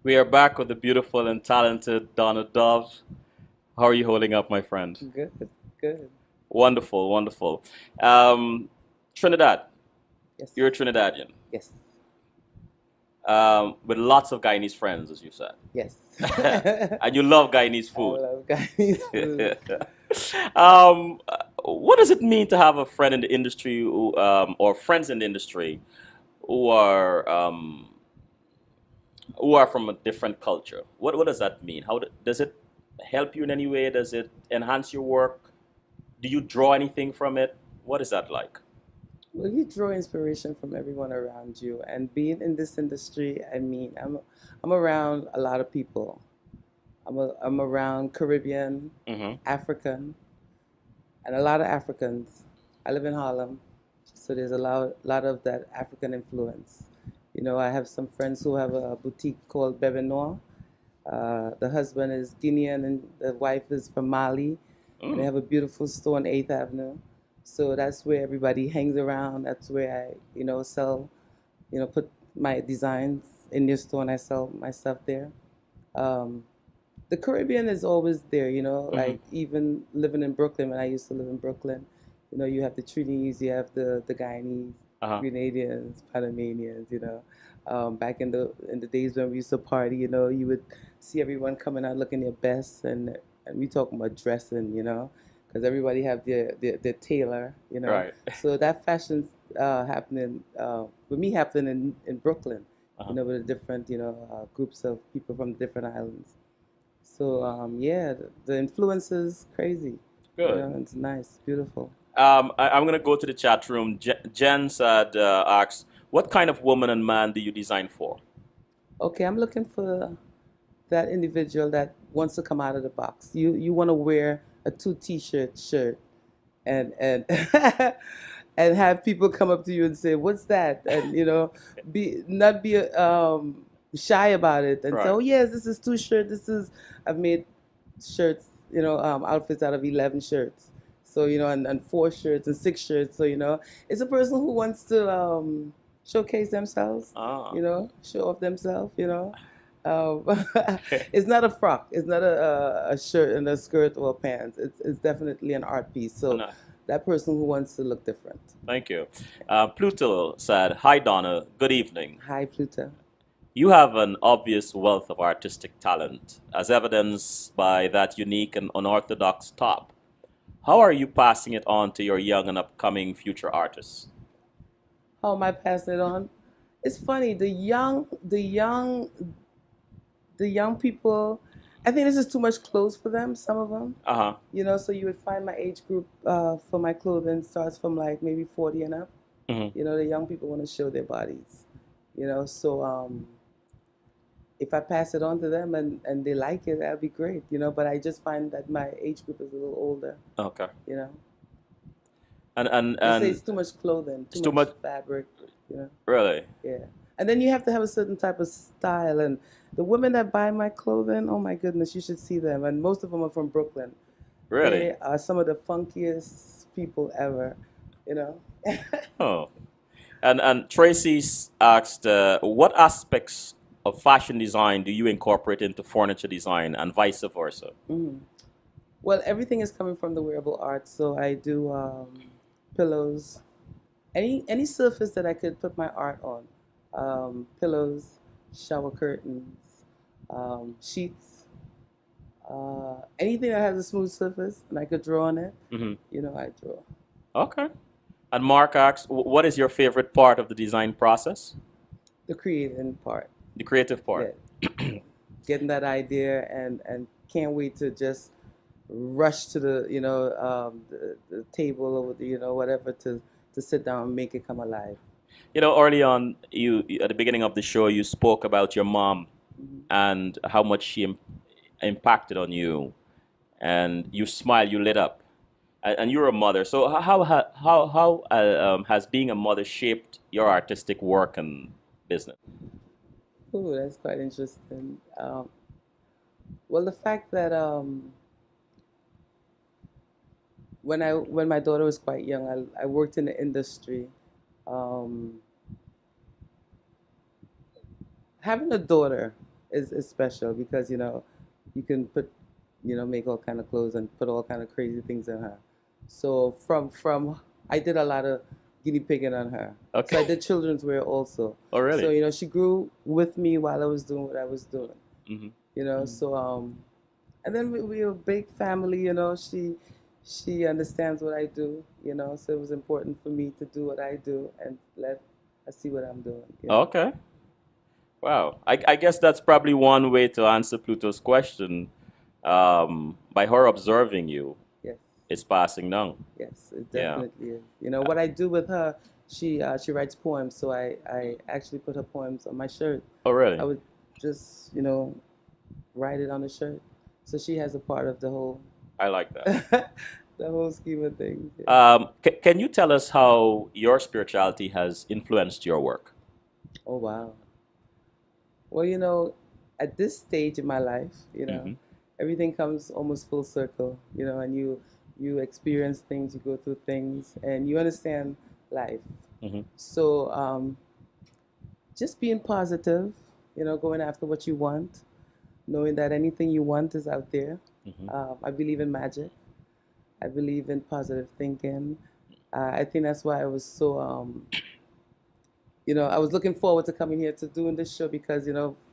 We are back with the beautiful and talented Donna Dove. How are you holding up, my friend? Good, good. Wonderful, wonderful. Um, Trinidad. Yes, You're a Trinidadian yes, with lots of Guyanese friends, as you said, yes. and you love Guyanese I food. love Chinese food. What does it mean to have a friend in the industry or friends in the industry who are from a different culture? What does that mean? Does it help you in any way? Does it enhance your work? Do you draw anything from it? What is that like? Well, you draw inspiration from everyone around you, and being in this industry, I'm around a lot of people. I'm around Caribbean, Hmm. African, and a lot of Africans. I live in Harlem, so there's a lot of that African influence. I have some friends who have a boutique called Bebe Noir. The husband is Guinean and the wife is from Mali, and they Mm, have a beautiful store on 8th Avenue. So that's where everybody hangs around. That's where I, sell, put my designs in their store and I sell my stuff there. Um, the Caribbean is always there, hmm. like even living in Brooklyn, when I used to live in Brooklyn, you have the Trinidadians, you have the Guyanese, Uh-huh. Grenadians, Panamanians, back in the days when we used to party, you would see everyone coming out looking their best, and we talking about dressing, because everybody have their tailor, Right. so that fashion's happening, with me happening in Brooklyn, Uh-huh. with the different, groups of people from different islands. So yeah, the influence is crazy. Good. It's nice, beautiful. I'm gonna go to the chat room. Jen said, asks, "What kind of woman and man do you design for?" Okay, I'm looking for that individual that wants to come out of the box. You want to wear a two t-shirt shirt and and have people come up to you and say, "What's that?" And be not be shy about it and say, Right. "Oh yes, this is two shirt. I've made shirts, outfits out of 11 shirts. So and four shirts and six shirts. So it's a person who wants to showcase themselves, Ah. show off themselves. Um, it's not a frock. It's not a shirt and a skirt or pants. It's definitely an art piece. So No. that person who wants to look different. Thank you. Pluto said, "Hi Donna. Good evening. Hi, Pluto. You have an obvious wealth of artistic talent, as evidenced by that unique and unorthodox top. How are you passing it on to your young and upcoming future artists?" How am I passing it on? It's funny. The young people, I think this is too much clothes for them, some of them. Uh huh. So you would find my age group for my clothing starts from like maybe 40 and up. Hmm. The young people want to show their bodies. So if I pass it on to them and they like it, that'd be great. But I just find that my age group is a little older. Okay. You know, they say And it's too much clothing, too it's too much much, fabric. You know, really. yeah. And then you have to have a certain type of style. And the women that buy my clothing, oh my goodness, you should see them. And most of them are from Brooklyn. Really? They are some of the funkiest people ever. You know. Oh. And Tracy's asked, "What aspects of fashion design do you incorporate into furniture design, and vice versa?" Mhm. Well, everything is coming from the wearable art. So I do pillows, any surface that I could put my art on, pillows, shower curtains, sheets, anything that has a smooth surface and I could draw on it. Hmm. I draw. Okay. And Mark asks, "What is your favorite part of the design process?" The creating part. The creative Yeah, part. getting that idea and can't wait to just rush to the table or whatever to sit down and make it come alive. Early on, you at the beginning of the show, you spoke about your mom Hmm. and how much she impacted on you, and you smiled, you lit up, and you're a mother. So how has being a mother shaped your artistic work and business? Ooh, that's quite interesting. Well, the fact that when my daughter was quite young, I worked in the industry. Um, Having a daughter is special because you can put make all kind of clothes and put all kind of crazy things in her. So from I did a lot of guinea pigging on her. So I Okay. did children's wear also. Oh, So really? she grew with me while I was doing what I was doing. Mm-hmm. So and then we were a big family. She understands what I do. So it was important for me to do what I do and let her see what I'm doing. Okay. Wow. I guess that's probably one way to answer Pluto's question. By her observing you, Yes. it's passing down. Yes, it Yeah. definitely is. What I do with her, she writes poems, so I actually put her poems on my shirt. Oh, I really? would just write it on the shirt, so she has a part of the whole I like that. the whole scheme of things. Yeah. Can you tell us how your spirituality has influenced your work? Oh wow. Well, at this stage in my life, Mm-hmm. everything comes almost full circle. And you experience things, you go through things, and you understand life. Mm-hmm. So just being positive, going after what you want, knowing that anything you want is out there. Mm-hmm. I believe in magic. I believe in positive thinking. I think that's why I was so, I was looking forward to coming here to doing this show because,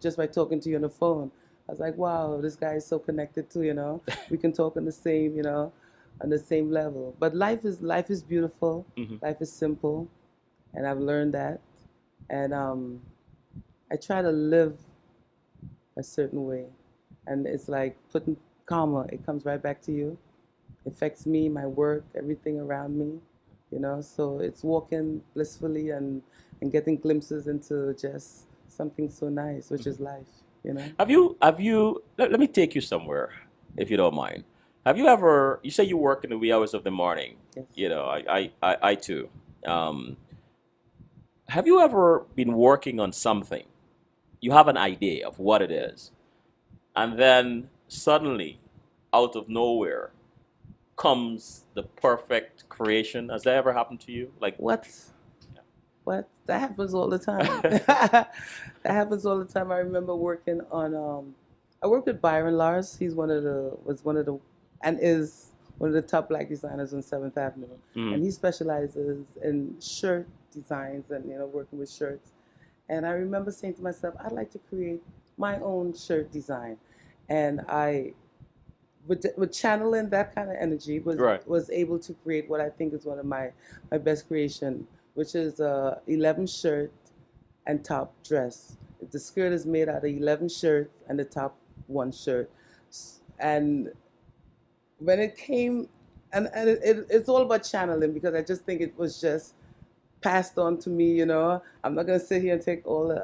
just by talking to you on the phone, I was like, wow, this guy is so connected too, we can talk on the same, on the same level. But life is beautiful. Mm-hmm. Life is simple, and I've learned that. And I try to live a certain way. And it's like putting karma, it comes right back to you. It affects me, my work, everything around me. So it's walking blissfully and getting glimpses into just something so nice, which is life. Let me take you somewhere, if you don't mind. Have you ever, you say you work in the wee hours of the morning. Yes. I too. Um, have you ever been working on something? You have an idea of what it is, and then suddenly, out of nowhere, comes the perfect creation. Has that ever happened to you? Like, What? What? That happens all the time. That happens all the time. I remember working on I worked with Byron Lars. He's one of the and is one of the top black designers on Seventh Avenue. mm, And he specializes in shirt designs and working with shirts. And I remember saying to myself, I'd like to create my own shirt design. And I with channeling that kind of energy right. was able to create what I think is one of my best creation, which is a 11 shirt and top dress. The skirt is made out of 11 shirts and the top one shirt. And when it came, and it's all about channeling because I just think it was just passed on to me. I'm not gonna sit here and take all the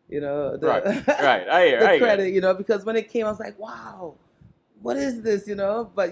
Right. the Right. I hear. the I hear. credit, because when it came, I was like, wow, what is this? But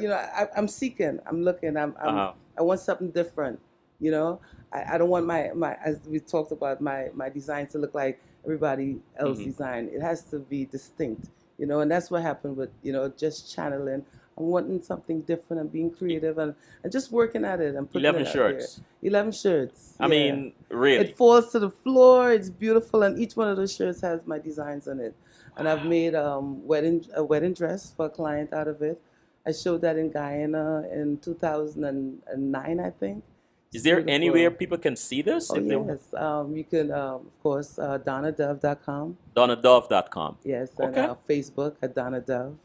I'm seeking, I'm looking, Uh-huh. I want something different. you know I don't want my as we talked about my design to look like everybody else Hmm. design. It has to be distinct. And that's what happened with just channeling. I'm wanting something different and being creative and just working at it and putting 11 it out there. shirts. 11 shirts, I yeah. mean, It really. falls to the floor. It's beautiful, and each one of those shirts has my designs on it. And I've made a wedding dress for a client out of it. I showed that in Guyana in 2009, I think. It's Is there anywhere beautiful. people can see this Oh if they yes, you can of course DonnaDove.com. DonnaDove.com? Yes, and Okay. Facebook at Donna Dove.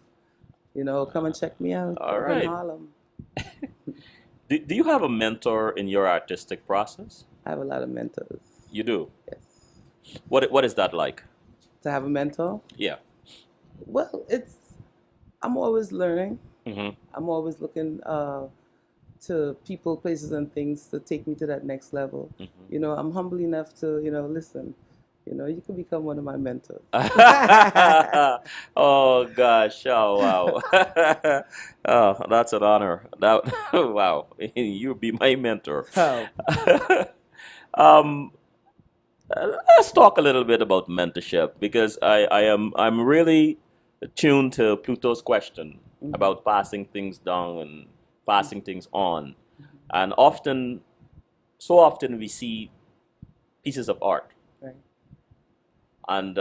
Come and check me out All over in right. Harlem. Do you have a mentor in your artistic process? I have a lot of mentors. You do. Yes. What is that like? To have a mentor? Yeah. Well, I'm always learning. Hmm. I'm always looking to people, places, and things to take me to that next level. Hmm. I'm humble enough to, listen. You can become one of my mentors. Oh gosh! Oh wow! Oh, that's an honor. That wow! You be my mentor. Oh, um, let's talk a little bit about mentorship because I'm really tuned to Pluto's question hmm about passing things down and passing things on, and often, so often we see pieces of art, right. and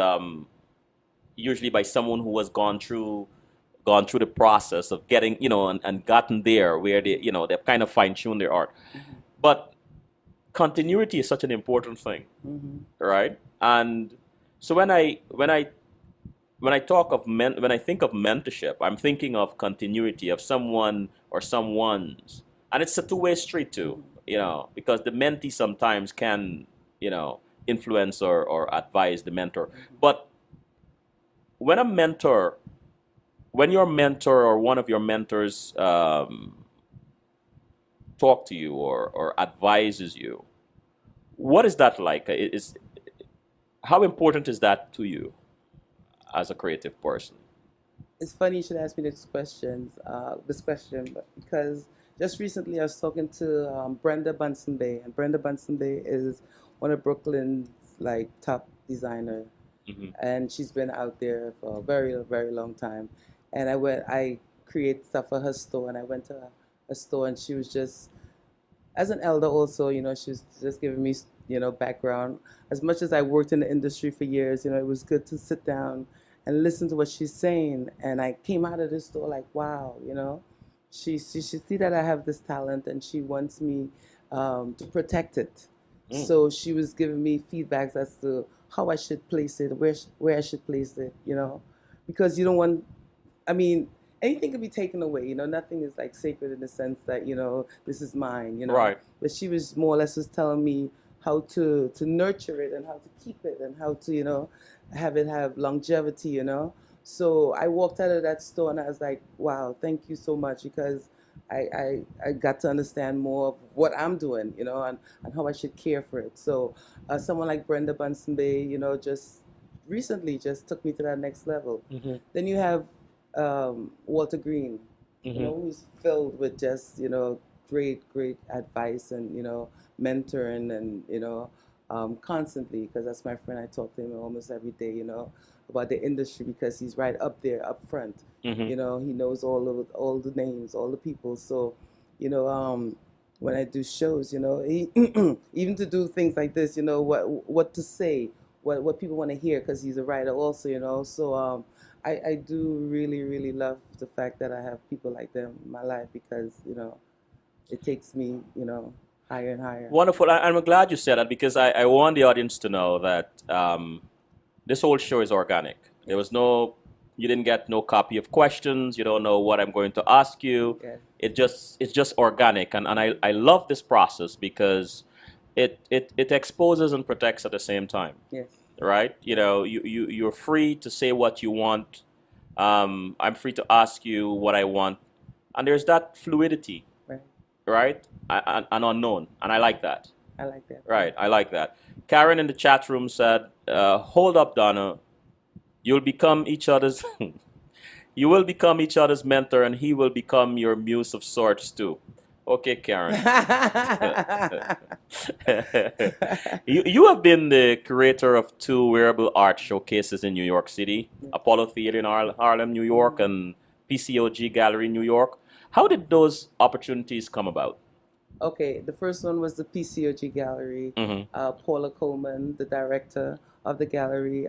usually by someone who has gone through the process of getting, and gotten there where they've kind of fine-tuned their art. Mm-hmm. But continuity is such an important thing, Mm-hmm. right? And so when I think of mentorship, I'm thinking of continuity of someone or someone's, and it's a two-way street too, because the mentee sometimes can, influence or advise the mentor. But when a mentor, when your mentor or one of your mentors talk to you or advises you, what is that like? Is How important is that to you as a creative person? It's funny you should ask me this question, because just recently I was talking to Brenda Bunsen Bay, and Brenda Bunsen Bay is one of Brooklyn's like top designer, Hmm. and she's been out there for a very, very long time. And I create stuff for her store, and I went to her store, and she was just, as an elder also, she was just giving me, background. As much as I worked in the industry for years, it was good to sit down and listen to what she's saying. And I came out of this store like, wow, she should see that I have this talent, and she wants me to protect it. Mm. So she was giving me feedbacks as to how I should place it, where I should place it, because you don't want, I mean, anything can be taken away. Nothing is like sacred in the sense that this is mine. Right. But she was more or less just telling me how to nurture it and how to keep it and how to have it have longevity. So I walked out of that store and I was like, wow, thank you so much, because I got to understand more of what I'm doing, and how I should care for it. So someone like Brenda Bunsen Bay, just recently just took me to that next level. Hmm. Then you have Walter Green, Hmm. who's filled with just, great, great advice and, mentoring and, constantly, because that's my friend. I talk to him almost every day, about the industry, because he's right up there, up front. Hmm. He knows all the names, all the people. So, you know, um, when I do shows, even to do things like this, what to say, what people want to hear, because he's a writer also, So I do really, really love the fact that I have people like them in my life, because, it takes me, higher and higher. Wonderful. I'm glad you said that because I want the audience to know that this whole show is organic. There Yes. was no, you didn't get no copy of questions. You don't know what I'm going to ask you. Yes. It's just organic, and I love this process because it exposes and protects at the same time, Yes. right? You're free to say what you want. I'm free to ask you what I want, and there's that fluidity, Right. right? And unknown, and I like that. I like that. Right, I like that. Karen in the chat room said, "Hold up, Donna. You'll become each other's. You will become each other's mentor, and he will become your muse of sorts too." Okay, Karen. You have been the curator of two wearable art showcases in New York City, Apollo Theater in Harlem, New York, and PCOG Gallery in New York. How did those opportunities come about? Okay, the first one was the PCOG Gallery. Hmm. Paula Coleman, the director of the gallery,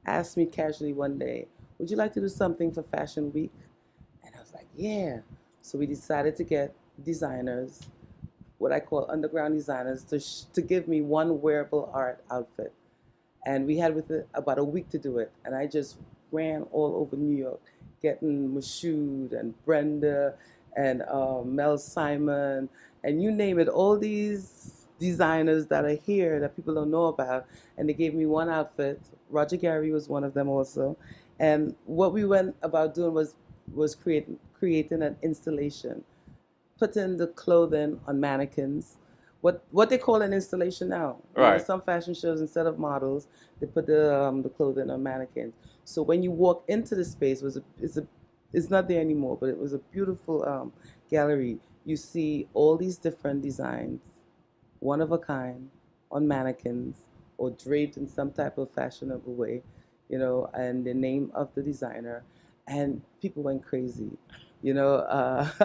asked me casually one day, "Would you like to do something for Fashion Week?" And I was like, "Yeah." So we decided to get designers, what I call underground designers, to give me one wearable art outfit. And we had with it about a week to do it. And I just ran all over New York, getting Mashoud and Brenda and Mel Simon and you name it, all these designers that are here that people don't know about. And they gave me one outfit. Roger Gary was one of them also. And what we went about doing was creating an installation, putting the clothing on mannequins. What they call an installation now. Right. Some fashion shows, instead of models, they put the clothing on mannequins. So when you walk into the space, it's not there anymore, but it was a beautiful gallery. You see all these different designs, one of a kind, on mannequins or draped in some type of fashionable way, and the name of the designer, and people went crazy. The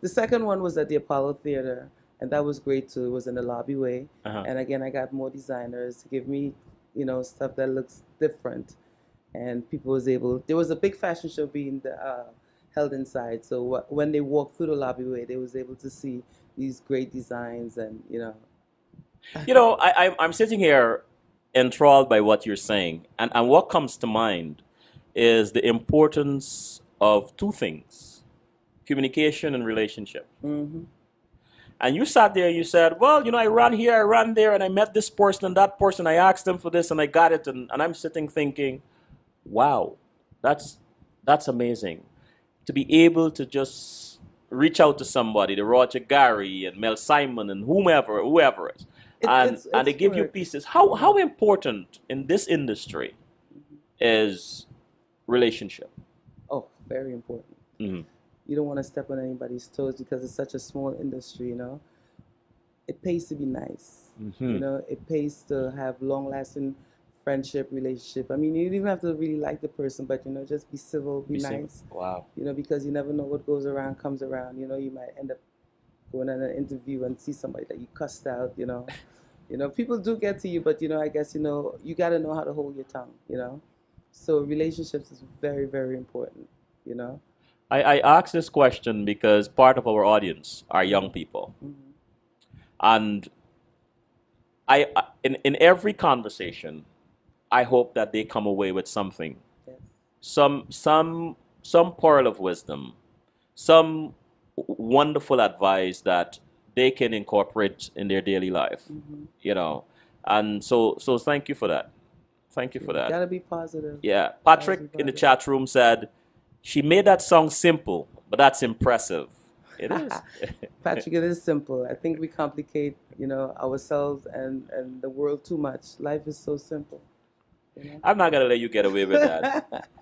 second one was at the Apollo Theater, and that was great too. It was in the lobby Uh-huh. and again, I got more designers to give me, stuff that looks different. and people was able. There was a big fashion show being held inside, so when they walked through the lobby, they was able to see these great designs, and You know, I'm sitting here enthralled by what you're saying, and what comes to mind is the importance of two things: communication and relationship. hmm And you sat there, you said, well, you know, I ran here, I ran there, and I met this person and that person. I asked them for this and I got it. And I'm sitting thinking, wow, that's that's amazing. To be able to just reach out to somebody, the Roger Gary and Mel Simon and whoever it is, and they it's give you work. pieces. hmm How important in this industry is relationship? Oh, very important. Hmm. You don't want to step on anybody's toes because it's such a small industry. It pays to be nice. Hmm. It pays to have long lasting friendship, relationship. I mean, you don't even have to really like the person, but just be civil, be Be simple. nice. Wow. Because you never know what goes around comes around. You might end up going on an interview and see somebody that you cussed out. People do get to you, but I guess you got to know how to hold your tongue. So relationships is very, very important. You know. I ask this question because part of our audience are young hmm people. hmm And in every conversation, I hope that they come away with something, Yes. some pearl of wisdom, some wonderful advice that they can incorporate in their daily life, hmm you know. And so thank you for that. Thank you for You that. gotta be positive. Yeah, Gotta be Patrick in the positive. chat room said she made that song simple, but that's impressive. It is. Patrick, it is simple. I think we complicate, ourselves and the world too much. Life is so simple, you know. I'm not gonna let you get away with that.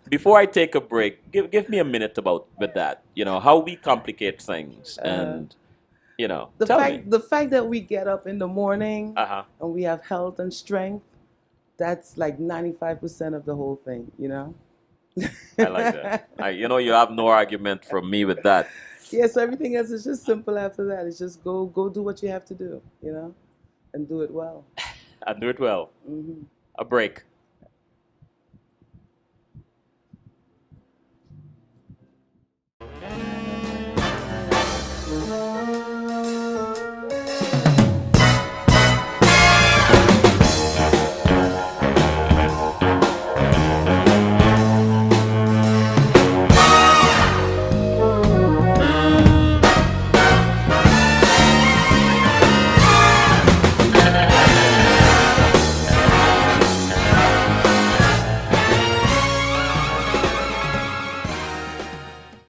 Before I take a break, give me a minute about with that. You know how we complicate things, uh, and the tell me. fact the fact that we get up in the morning Uh huh. and we have health and strength, that's like 95% of the whole thing. I like that. You have no argument from me with that. Yeah, so everything else is just simple after that. It's just go do what you have to do, and do it well. I do it well. hmm A break.